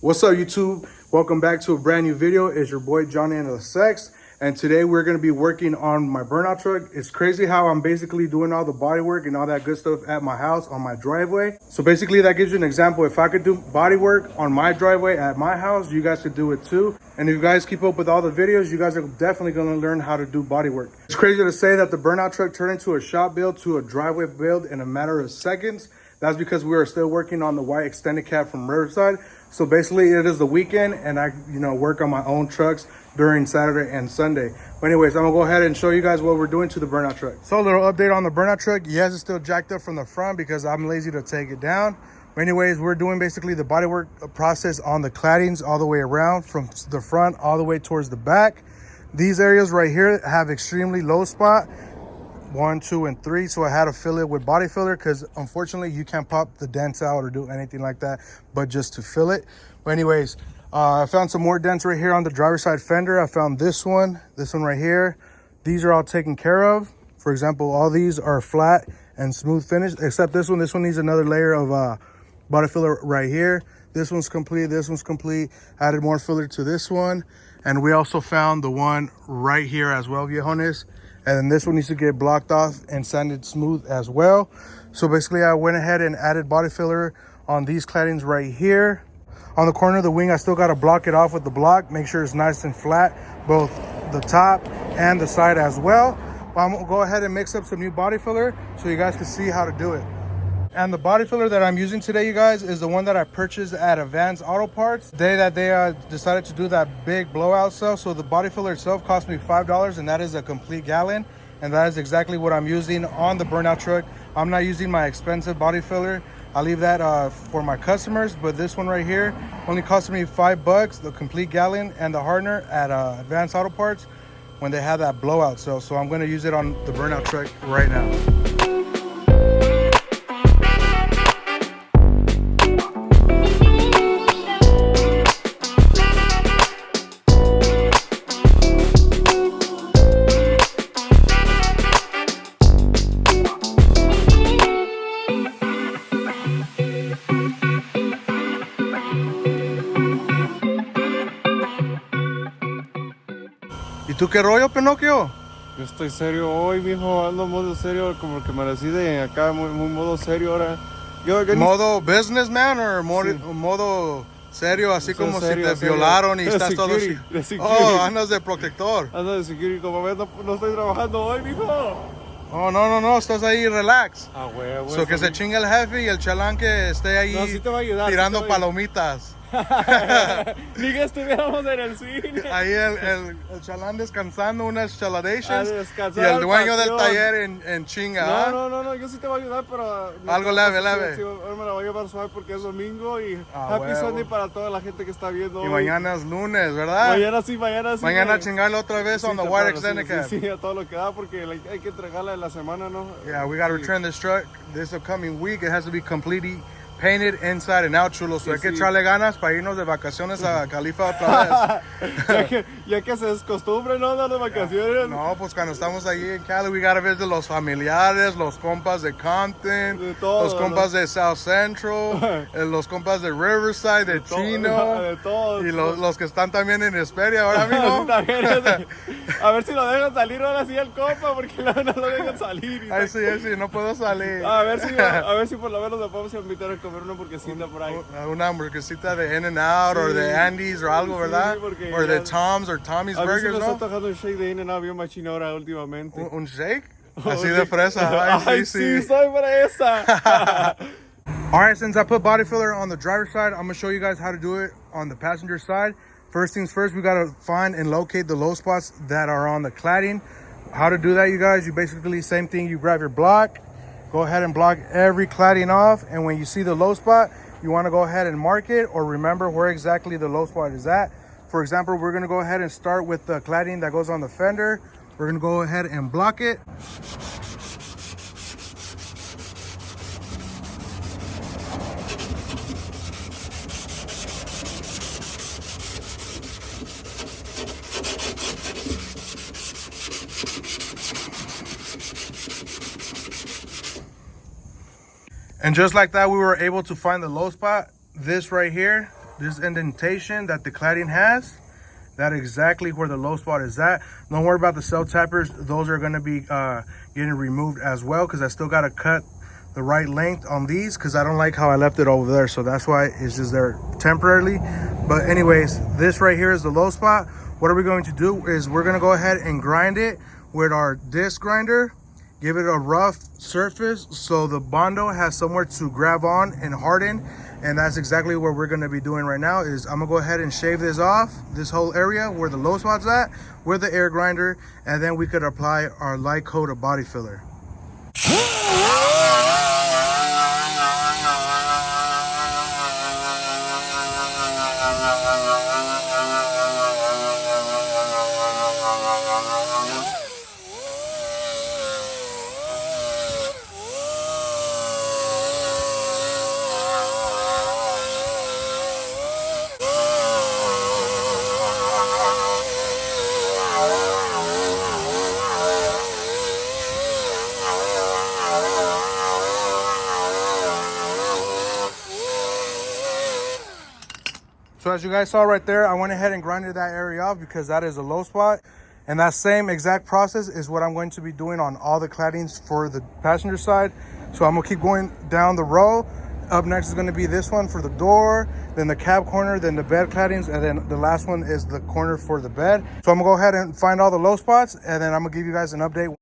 What's up, YouTube? Welcome back to a brand new video. It's your boy Johnny and the Sex, and today we're going to be working on my burnout truck. It's crazy how I'm basically doing all the body work and all that good stuff at my house on my driveway. So basically that gives you an example. If I could do body work on my driveway at my house, you guys could do it too. And if you guys keep up with all the videos, you guys are definitely going to learn how to do body work. It's crazy to say that the burnout truck turned into a shop build to a driveway build in a matter of seconds. That's because we are still working on the white extended cab from Riverside. So basically it is the weekend and I, work on my own trucks during Saturday and Sunday. But anyways, I'm gonna go ahead and show you guys what we're doing to the burnout truck. So a little update on the burnout truck. Yes, it's still jacked up from the front because I'm lazy to take it down. But anyways, we're doing basically the bodywork process on the claddings all the way around from the front all the way towards the back. These areas right here have extremely low spot. 1, 2, and 3. So I had to fill it with body filler because unfortunately you can't pop the dents out or do anything like that, but just to fill it. But anyways, I found some more dents right here on the driver's side fender. I found this one right here. These are all taken care of. For example, all these are flat and smooth finish, except this one. This one needs another layer of body filler right here. This one's complete. This one's complete. Added more filler to this one. And we also found the one right here as well, viejones. And then this one needs to get blocked off and sanded smooth as well. So basically I went ahead and added body filler on these claddings right here. On the corner of the wing, I still got to block it off with the block, make sure it's nice and flat, both the top and the side as well. But I'm gonna go ahead and mix up some new body filler so you guys can see how to do it. And the body filler that I'm using today, you guys, is the one that I purchased at Advanced Auto Parts. The day that they decided to do that big blowout sale. So the body filler itself cost me $5, and that is a complete gallon. And that is exactly what I'm using on the burnout truck. I'm not using my expensive body filler. I leave that for my customers. But this one right here only cost me $5, the complete gallon and the hardener at Advanced Auto Parts when they had that blowout sale. So I'm going to use it on the burnout truck right now. ¿Y tú qué rollo, Pinocchio? Yo estoy serio hoy, mijo, ando modo serio, como que me de acá, muy modo serio ahora. ¿Modo businessman o modo serio, así como serio, si te violaron y estás todo así? Oh, andas de protector. Ando de security, como ves, no estoy trabajando hoy, mijo. Oh, no, estás ahí, relax. Ah, güey. So que se chingue el jefe y el chalán que esté ahí sí te va a ayudar, tirando palomitas. Ni que estuviéramos en el cine. Ahí el chalán descansando unas chaladations y el dueño del taller en chinga. No, yo sí te voy a ayudar, pero algo leve. Sí, hoy me la voy a llevar suave porque es domingo y happy Sunday para toda la gente que está viendo. Y mañana es lunes, ¿verdad? Mañana sí. Mañana chingarle otra vez on the white extended cab. Sí, a todo lo que da porque hay que entregarla en la semana, ¿no? Yeah, we got to return this truck this upcoming week. It has to be completely painted inside and out, chulo. So hay que echarle ganas para irnos de vacaciones a Califa otra vez. ya que se descostumbre, ¿no? Dar de vacaciones. No, pues cuando estamos allí en Cali, we gotta visit los familiares, los compas de Compton, de todo, los compas de South Central, los compas de Riverside, de Chino, de todos. Y los que están también en Esperia ahora mismo. A ver si lo dejan salir ahora sí el compa, porque no lo dejan salir. Ay, sí, no puedo salir. A ver si por lo menos nos podemos invitar a comer una hamburguesita por ahí. Una hamburguesita de In-N-Out o de Andy's o algo, ¿verdad? O de Tom's o Tommy's Burgers, ¿no? A mí se me está tocando un shake de In-N-Out bien machino ahora últimamente. ¿Un shake? Así de fresa. Ay, sí, soy fresa. Alright, since I put body filler on the driver's side, I'm going to show you guys how to do it on the passenger side. First things first, we got to find and locate the low spots that are on the cladding. How to do that, you guys? You basically, same thing, you grab your block, go ahead and block every cladding off, and when you see the low spot, you want to go ahead and mark it or remember where exactly the low spot is at. For example, we're going to go ahead and start with the cladding that goes on the fender. We're going to go ahead and block it. And just like that, we were able to find the low spot. This right here, this indentation that the cladding has, that exactly where the low spot is at. Don't worry about the cell tappers. Those are going to be getting removed as well, because I still got to cut the right length on these, because I don't like how I left it over there. So that's why it's just there temporarily. But anyways, this right here is the low spot. What are we going to do is we're going to go ahead and grind it with our disc grinder. Give it a rough surface so the Bondo has somewhere to grab on and harden. And that's exactly what we're going to be doing right now. Is I'm going to go ahead and shave this off, this whole area where the low spot's at, with the air grinder, and then we could apply our light coat of body filler. So as you guys saw right there, I went ahead and grinded that area off because that is a low spot. And that same exact process is what I'm going to be doing on all the claddings for the passenger side. So I'm gonna keep going down the row. Up next is gonna be this one for the door, then the cab corner, then the bed claddings, and then the last one is the corner for the bed. So I'm gonna go ahead and find all the low spots, and then I'm gonna give you guys an update.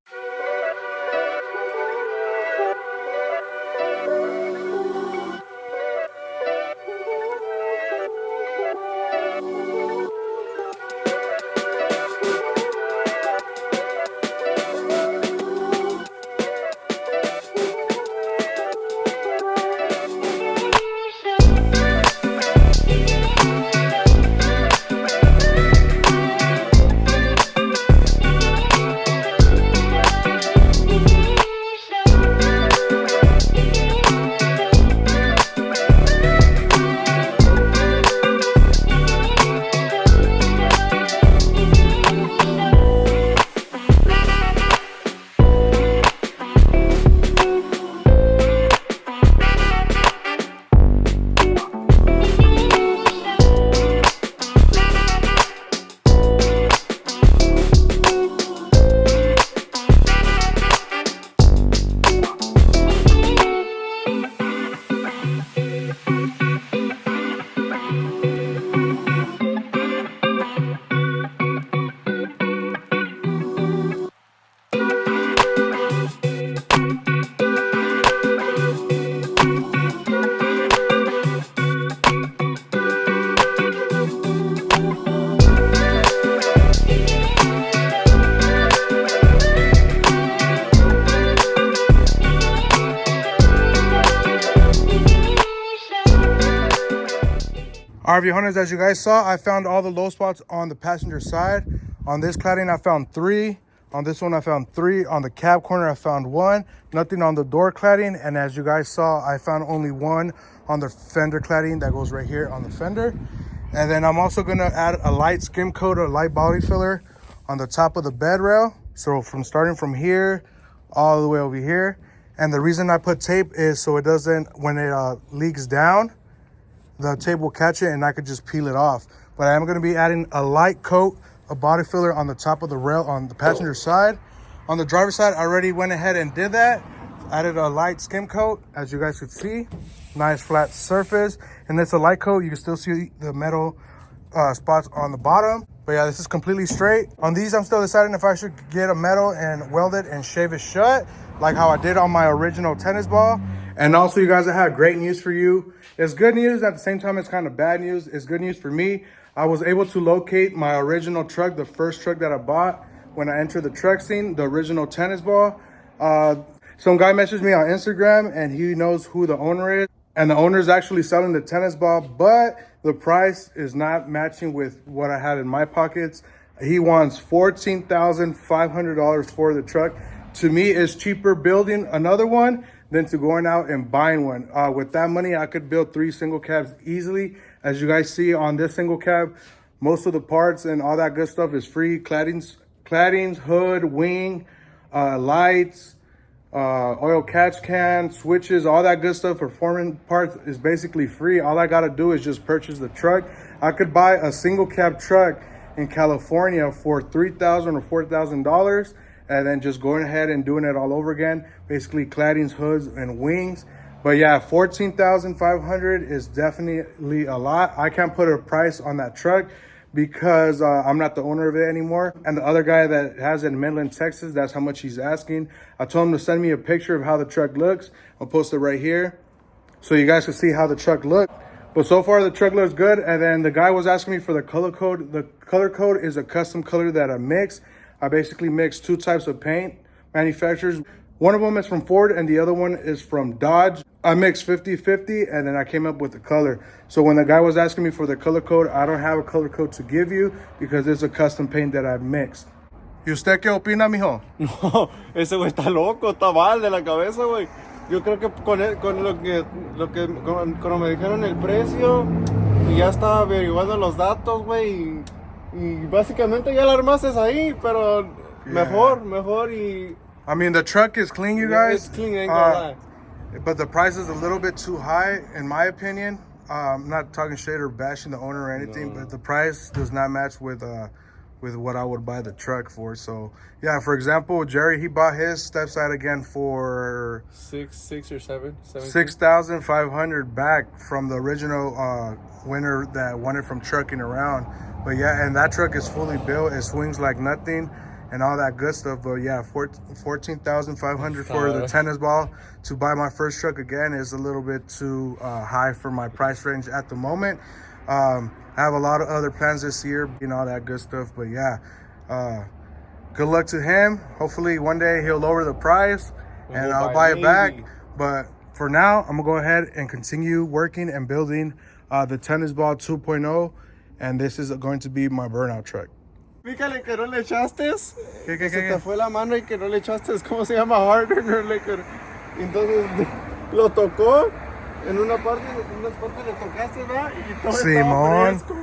All right, viejones, as you guys saw, I found all the low spots on the passenger side. On this cladding, I found 3. On this one, I found 3. On the cab corner, I found 1. Nothing on the door cladding. And as you guys saw, I found only 1 on the fender cladding that goes right here on the fender. And then I'm also gonna add a light skim coat or light body filler on the top of the bed rail. So from starting from here, all the way over here. And the reason I put tape is so it doesn't, when it leaks down, the tape will catch it and I could just peel it off. But I am going to be adding a light coat of body filler on the top of the rail on the passenger side. On the driver's side, I already went ahead and did that. Added a light skim coat, as you guys could see. Nice flat surface. And it's a light coat. You can still see the metal spots on the bottom. But yeah, this is completely straight. On these, I'm still deciding if I should get a metal and weld it and shave it shut, like how I did on my original tennis ball. And also, you guys, I have great news for you. It's good news, at the same time it's kind of bad news. It's good news for me. I was able to locate my original truck, the first truck that I bought when I entered the truck scene, the original tennis ball. Some guy messaged me on Instagram and he knows who the owner is. And the owner is actually selling the tennis ball, but the price is not matching with what I had in my pockets. He wants $14,500 for the truck. To me, it's cheaper building another one than to going out and buying one. With that money, I could build 3 single cabs easily. As you guys see on this single cab, most of the parts and all that good stuff is free. Claddings, hood, wing, lights, oil catch can, switches, all that good stuff for foreman parts is basically free. All I gotta do is just purchase the truck. I could buy a single cab truck in California for $3,000 or $4,000, and then just going ahead and doing it all over again, basically claddings, hoods, and wings. But yeah, 14,500 is definitely a lot. I can't put a price on that truck because I'm not the owner of it anymore. And the other guy that has it in Midland, Texas, that's how much he's asking. I told him to send me a picture of how the truck looks. I'll post it right here so you guys can see how the truck looks. But so far the truck looks good. And then the guy was asking me for the color code. The color code is a custom color that I mix. I basically mix two types of paint manufacturers. One of them is from Ford and the other one is from Dodge. I mixed 50-50 and then I came up with the color. So when the guy was asking me for the color code, I don't have a color code to give you because it's a custom paint that I've mixed. ¿Y usted qué opina, mijo? No, ese güey está loco, está mal de la cabeza, güey. Yo creo que con cuando me dijeron el precio, y ya estaba averiguando los datos, güey, y básicamente ya la armaste ahí, pero mejor y... I mean, the truck is clean, you guys. It's clean, ain't gonna lie. But the price is a little bit too high, in my opinion. I'm not talking shade or bashing the owner or anything, but the price does not match with what I would buy the truck for. So yeah, for example, Jerry, he bought his step side again for six or seven, 6,500 back from the original winner that won it from trucking around. But yeah, and that truck is fully built. It swings like nothing and all that good stuff. But yeah, 14,500 for the tennis ball to buy my first truck again is a little bit too high for my price range at the moment. I have a lot of other plans this year, you know, all that good stuff. But yeah, good luck to him. Hopefully one day he'll lower the price and I'll buy it back. But for now, I'm gonna go ahead and continue working and building the tennis ball 2.0, and this is going to be my burnout truck. Fíjale que no le echaste. ¿Qué? Se te fue la mano y que no le echaste. ¿Cómo se llama? Hardener. Entonces lo tocó. En unas partes le tocaste, ¿verdad? Y todo estaba fresco.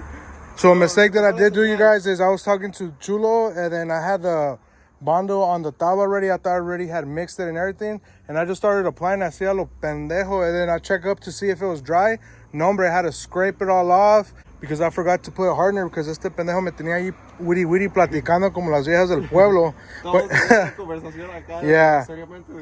So a mistake that I did do, you guys, is I was talking to Chulo, and then I had the Bondo on the tub already. I thought I already had mixed it and everything, and I just started applying así a lo pendejo, and then I checked up to see if it was dry. No, hombre, I had to scrape it all off because I forgot to put a hardener because este pendejo me tenía ahí wiri platicando como las viejas del pueblo. But, conversación acá, yeah. Seriamente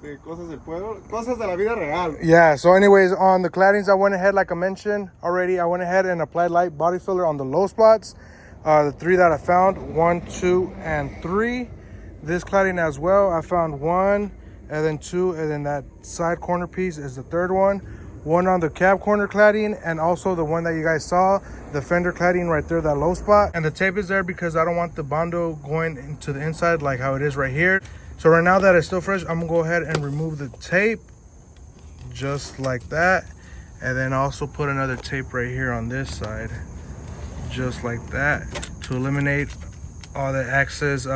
de cosas del pueblo, cosas de la vida real. Yeah, so anyways, on the claddings, I went ahead, like I mentioned already, I went ahead and applied light body filler on the low spots. The three that I found, 1, 2, and 3. This cladding as well, I found 1, and then 2, and then that side corner piece is the third one. 1 on the cab corner cladding, and also the one that you guys saw, the fender cladding right there, that low spot. And the tape is there because I don't want the Bondo going into the inside like how it is right here. So right now that it's still fresh, I'm gonna go ahead and remove the tape just like that, and then also put another tape right here on this side just like that to eliminate all the excess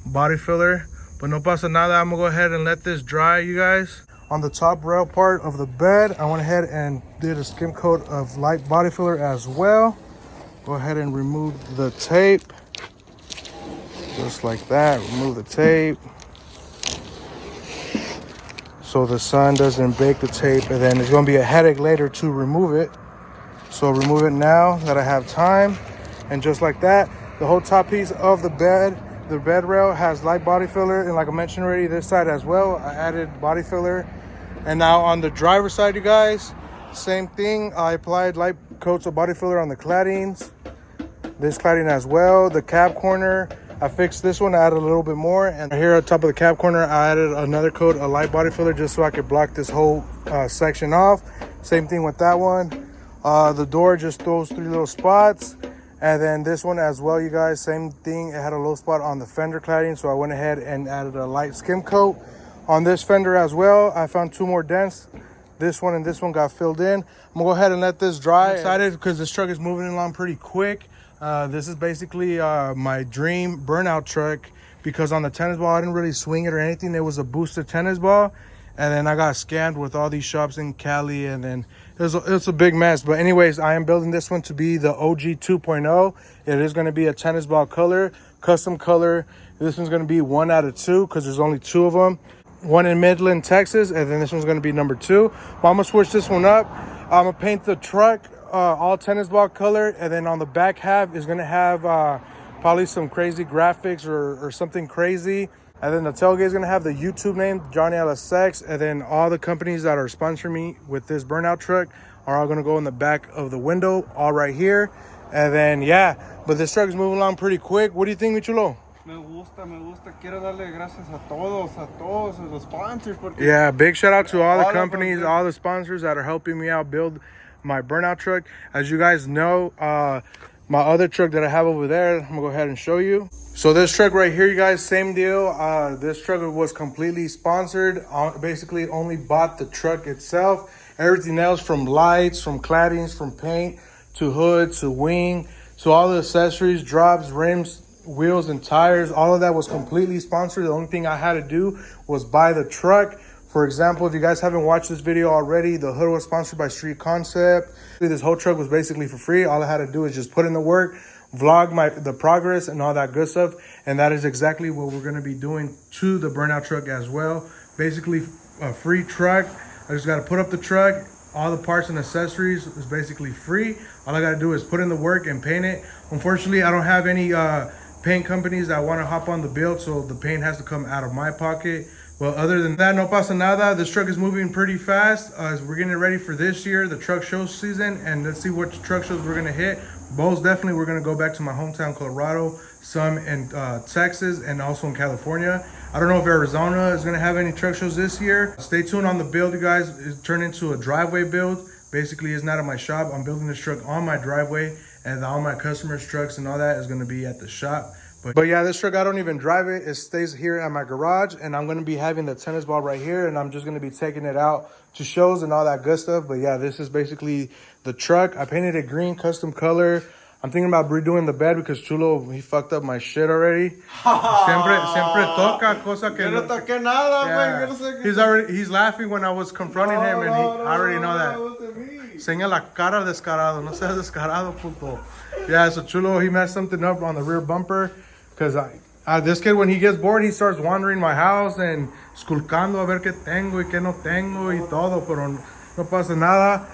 body filler. But no pasa nada, I'm gonna go ahead and let this dry, you guys. On the top rail part of the bed, I went ahead and did a skim coat of light body filler as well. Go ahead and remove the tape just like that. Remove the tape so the sun doesn't bake the tape, and then it's gonna be a headache later to remove it. So remove it now that I have time. And just like that, the whole top piece of the bed rail has light body filler, and like I mentioned already, this side as well, I added body filler. And now on the driver's side, you guys, same thing. I applied light coats of body filler on the claddings, this cladding as well. The cab corner, I fixed this one, I added a little bit more, and here at the top of the cab corner, I added another coat of light body filler just so I could block this whole section off. Same thing with that one. The door, just those 3 little spots. And then this one as well, you guys, same thing. It had a low spot on the fender cladding, so I went ahead and added a light skim coat. On this fender as well, I found 2 more dents. This one and this one got filled in. I'm gonna go ahead and let this dry. I'm excited because this truck is moving along pretty quick. This is basically my dream burnout truck because on the tennis ball, I didn't really swing it or anything. It was a boosted tennis ball. And then I got scammed with all these shops in Cali, and then it's a big mess. But anyways, I am building this one to be the OG 2.0. It is going to be a tennis ball color, custom color. This one's going to be 1 out of 2 because there's only 2 of them. one in Midland, Texas, and then this one's gonna be number 2. But I'm gonna switch this one up. I'm gonna paint the truck all tennis ball color, and then on the back half is gonna have probably some crazy graphics or something crazy. And then the tailgate is gonna have the YouTube name, Johnny LSX, and then all the companies that are sponsoring me with this burnout truck are all gonna go in the back of the window, all right here. And then yeah, but this truck is moving along pretty quick. What do you think, mi chulo? Me gusta, me gusta. Quiero darle gracias a todos los sponsors. Porque Yeah, big shout out to all the all of them, companies, dude. all the sponsors that are helping me out build my burnout truck. As you guys know, my other truck that I have over there, I'm gonna go ahead and show you. So this truck right here, you guys, same deal. This truck was completely sponsored. Basically only bought the truck itself. Everything else, from lights, from claddings, from paint, to hood, to wing, to all the accessories, drops, rims, wheels, and tires, all of that was completely sponsored. The only thing I had to do was buy the truck. For example, if you guys haven't watched this video already, the hood was sponsored by Street Concept. This whole truck was basically for free. All I had to do is just put in the work, vlog the progress and all that good stuff. And that is exactly what we're gonna be doing to the burnout truck as well. Basically a free truck. I just gotta put up the truck. All the parts and accessories is basically free. All I gotta do is put in the work and paint it. Unfortunately, I don't have any paint companies that want to hop on the build, so the paint has to come out of my pocket. Well, other than that, no pasa nada. This truck is moving pretty fast. As we're getting ready for this year, the truck show season, and let's see what truck shows we're gonna hit. Most definitely, we're gonna go back to my hometown, Colorado, some in Texas, and also in California. I don't know if Arizona is gonna have any truck shows this year. Stay tuned on the build, you guys. It's turned into a driveway build. Basically, it's not at my shop. I'm building this truck on my driveway, and all my customers' trucks and all that is gonna be at the shop. But yeah, this truck, I don't even drive it. It stays here at my garage, and I'm gonna be having the tennis ball right here, and I'm just gonna be taking it out to shows and all that good stuff. But yeah, this is basically the truck. I painted it green, custom color. I'm thinking about redoing the bed because Chulo, he fucked up my shit already. Siempre toca cosa que Yo no toqué nada, yeah. güey. Yo no sé qué. He's laughing when I was confronting him, and I already know that. Seña la cara descarado, no seas descarado, puto. Yeah, so Chulo, he messed something up on the rear bumper. Because this kid, when he gets bored, he starts wandering my house and esculcando a ver qué tengo y qué no tengo y todo, pero no pasa nada.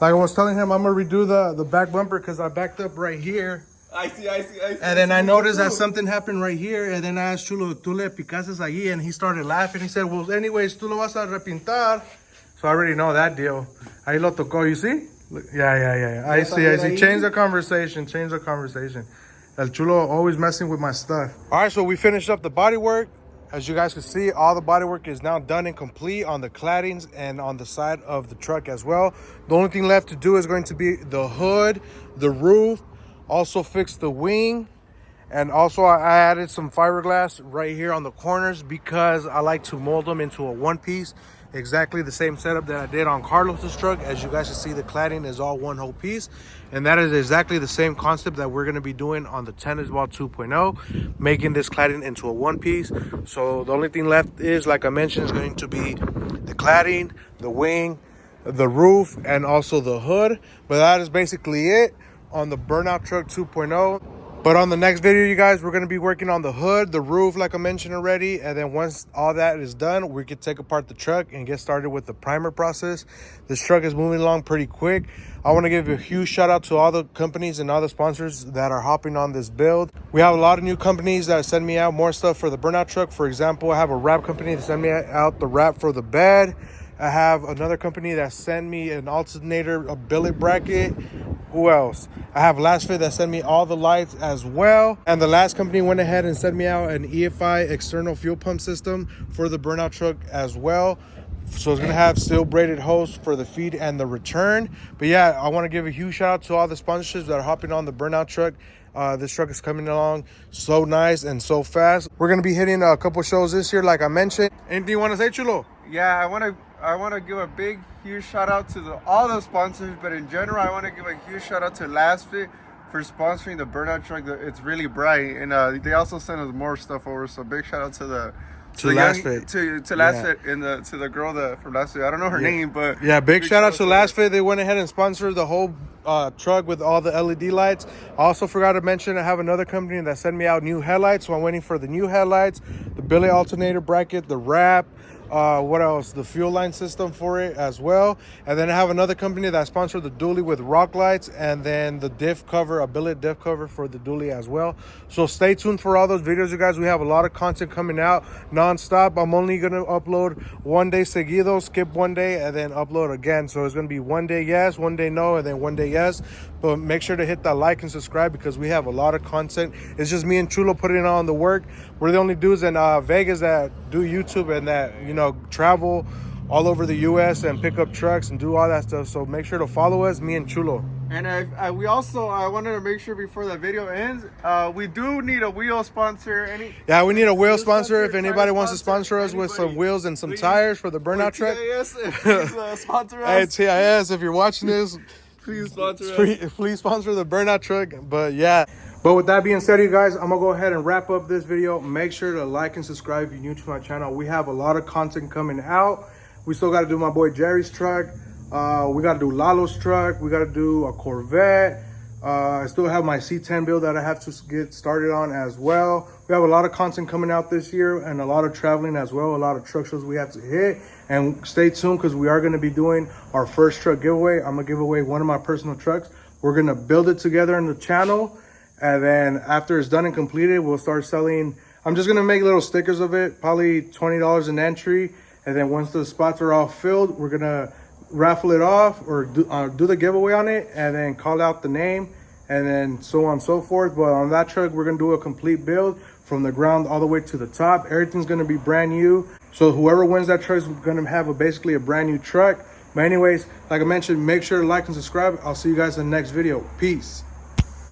Like I was telling him, I'm going to redo the back bumper because I backed up right here. I see. And then I noticed that something happened right here. And then I asked Chulo, ¿tú le picaste allí? And he started laughing. He said, well, anyways, tú lo vas a repintar. So I already know that deal. Ahí lo tocó, you see? Yeah. I see. Change the conversation. El Chulo always messing with my stuff. All right, so we finished up the bodywork. As you guys can see, all the bodywork is now done and complete on the claddings and on the side of the truck as well. The only thing left to do is going to be the hood, the roof, also fix the wing. And also I added some fiberglass right here on the corners because I like to mold them into a one piece. Exactly the same setup that I did on Carlos's truck. As you guys can see, the cladding is all one whole piece. And that is exactly the same concept that we're gonna be doing on the Tennis Ball 2.0, making this cladding into a one piece. So the only thing left is, like I mentioned, is going to be the cladding, the wing, the roof, and also the hood. But that is basically it on the Burnout Truck 2.0. But on the next video, you guys, we're going to be working on the hood, the roof, like I mentioned already. And then once all that is done, we could take apart the truck and get started with the primer process. This truck is moving along pretty quick. I want to give a huge shout out to all the companies and all the sponsors that are hopping on this build. We have a lot of new companies that send me out more stuff for the burnout truck. For example, I have a wrap company that send me out the wrap for the bed. I have another company that sent me an alternator, a billet bracket. Who else? I have Last Fit that sent me all the lights as well. And the last company went ahead and sent me out an EFI external fuel pump system for the burnout truck as well. So it's gonna have steel braided hose for the feed and the return. But yeah, I wanna give a huge shout out to all the sponsorships that are hopping on the burnout truck. This truck is coming along so nice and so fast. We're gonna be hitting a couple shows this year, like I mentioned. Anything you wanna say, Chulo? Yeah, I want to give a big, huge shout out to all the sponsors, but in general, I want to give a huge shout out to Last Fit for sponsoring the burnout truck. It's really bright, and they also sent us more stuff over. So big shout out to To Last Fit. To Last Fit and to the girl from Last Fit. I don't know her name, but yeah, big shout out to Last Fit. They went ahead and sponsored the whole truck with all the LED lights. I also forgot to mention I have another company that sent me out new headlights, so I'm waiting for the new headlights, the billet alternator bracket, the wrap. What else? The fuel line system for it as well. And then I have another company that sponsored the dually with rock lights, and then the diff cover, a billet diff cover for the dually as well. So stay tuned for all those videos, you guys. We have a lot of content coming out non-stop. I'm only gonna upload one day seguido, skip one day, and then upload again. So it's gonna be one day yes, one day no, and then one day yes. But make sure to hit that like and subscribe because we have a lot of content. It's just me and Chulo putting on the work. We're the only dudes in Vegas that do YouTube and that, you know, travel all over the US and pick up trucks and do all that stuff. So make sure to follow us, me and Chulo. And I wanted to make sure before the video ends, we do need a wheel sponsor. Yeah, we need a wheel sponsor. If anybody wants to sponsor us with some wheels and some tires for the burnout truck. Please sponsor us. Hey, TIS, if you're watching this, please sponsor us. Please sponsor the burnout truck. But yeah. But with that being said, you guys, I'm gonna go ahead and wrap up this video. Make sure to like and subscribe if you're new to my channel. We have a lot of content coming out. We still got to do my boy Jerry's truck. We got to do Lalo's truck. We got to do a Corvette. I still have my C10 build that I have to get started on as well. We have a lot of content coming out this year and a lot of traveling as well. A lot of truck shows we have to hit. And stay tuned because we are going to be doing our first truck giveaway. I'm going to give away one of my personal trucks. We're going to build it together in the channel. And then after it's done and completed, we'll start selling. I'm just going to make little stickers of it, probably $20 an entry. And then once the spots are all filled, we're going to raffle it off or do the giveaway on it and then call out the name and then so on and so forth. But on that truck, we're going to do a complete build from the ground all the way to the top. Everything's going to be brand new. So whoever wins that truck is going to have basically a brand new truck. But anyways, like I mentioned, make sure to like and subscribe. I'll see you guys in the next video. Peace.